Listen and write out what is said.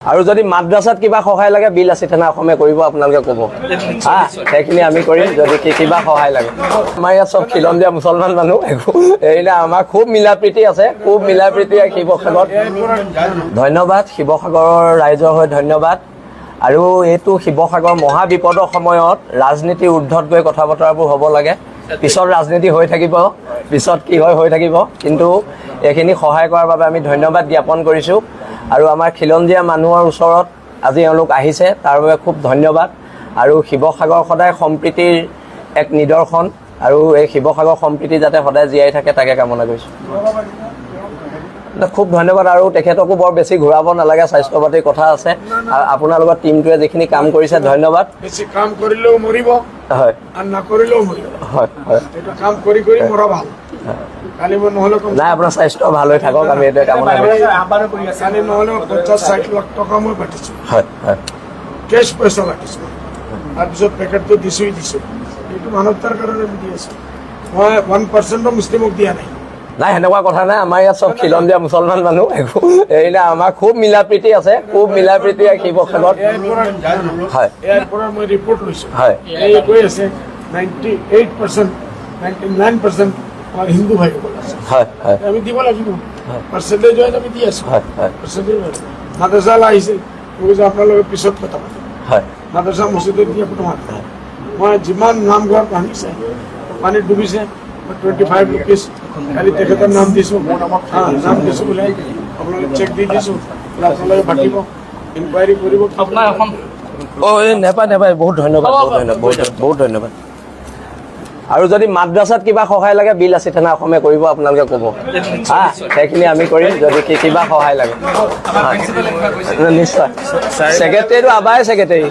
আৰু যদি মাদ্ৰাসাত কিবা সহায় লাগে বিল আছে থানা অসমে কৰিব আপোনালোকে ক'ব সেইখিনি আমি কৰিম যদি কিবা সহায় লাগে আমাৰ ইয়াত চব খিলঞ্জীয়া মুছলমান মানুহ এইনা আমাৰ খুব মিলাপ্ৰীতি আছে খুব মিলাপ্ৰীতি শিৱসাগৰত ধন্যবাদ শিৱসাগৰৰ ৰাইজৰ হৈ ধন্যবাদ আৰু এইটো শিৱসাগৰ মহা বিপদৰ সময়ত ৰাজনীতি ঊৰ্ধত গৈ কথা বতৰাবোৰ হ'ব লাগে পিছত ৰাজনীতি হৈ থাকিব পিছত কি হয় হৈ থাকিব কিন্তু এইখিনি সহায় কৰাৰ বাবে আমি ধন্যবাদ জ্ঞাপন কৰিছোঁ আৰু আমাৰ খিলঞ্জীয়া মানুহৰ ওচৰত আজি এওঁলোক আহিছে তাৰ বাবে খুব ধন্যবাদ আৰু শিৱসাগৰ সদায় সম্প্ৰীতিৰ এক নিদৰ্শন আৰু এই শিৱসাগৰ সম্প্ৰীতি যাতে সদায় জীয়াই থাকে তাকে কামনা কৰিছোঁ খুব ধন্যবাদ আৰু তেখেতকো বৰ বেছি ঘূৰাব নালাগে স্বাস্থ্য পাতিৰ কথা আছে আৰু আপোনালোকৰ টিমটোৱে যিখিনি কাম কৰিছে ধন্যবাদ বেছি কাম কৰিলেও মৰিব হয় আৰু নকৰিলেও মৰিব হয় হয় এটা কাম কৰি মৰা ভাল কালি নহ'লে নাই আপোনাৰ স্বাস্থ্য ভাল হৈ থাকক আমি এইটোৱে কামনা কৰিছোঁ কালি নহ'লে 50-60 লাখ টকা মই পাতিছোঁ হয় হয় কেছ পইচা লাগিছোঁ তাৰপিছত পেকেটটো দিছোঁ এইটো মানৱতাৰ কাৰণে দি আছোঁ মই 1% মুছলিমক দিয়া নাই নাই সেনেকুৱা কথা নাই আমাৰ ইয়াত চব খিলঞ্জীয়া মুছলমান মানুহ এইনা আমাৰ খুব মিলাপ্ৰীতি আছে খুব মিলাপ্ৰীতি শিৱসাগৰত হয় ইয়াৰ পৰা মই ৰিপৰ্ট লৈছোঁ হয় এই কৈ আছে 98% 99% আমাৰ হিন্দু ভাইসকল আছে হয় হয় আমি দিব লাগিব পাৰ্চেণ্টেজ ৱাইজ আমি দি আছোঁ হয় হয় পাৰ্চেণ্টেজ মাদ্ৰাসালৈ আহিছে কৈছে আপোনালোকে পিছত কথা পাতিম হয় মাদ্ৰাসা মছজিদত দিয়া কথা মই যিমান নামঘৰ ভাঙিছে পানীত ডুবিছে 25 रुपीज খালি তেখেতৰ নাম দিছোঁ নাম দিছোঁ বোলে আপোনালোকে চেক দি দিছোঁ আপোনালোকে পাতিব ইনকুৱাৰী কৰিব আপোনাৰ এখন নেপায় বহুত ধন্যবাদ বহুত ধন্যবাদ আৰু যদি মাদ্ৰাসাত কিবা সহায় লাগে বিল আছে থানা অসমে কৰিব আপোনালোকে ক'ব সেইখিনি আমি কৰিম যদি কিবা সহায় লাগে নিশ্চয় ছেক্ৰেটাৰীটো আবাই ছেক্ৰেটাৰী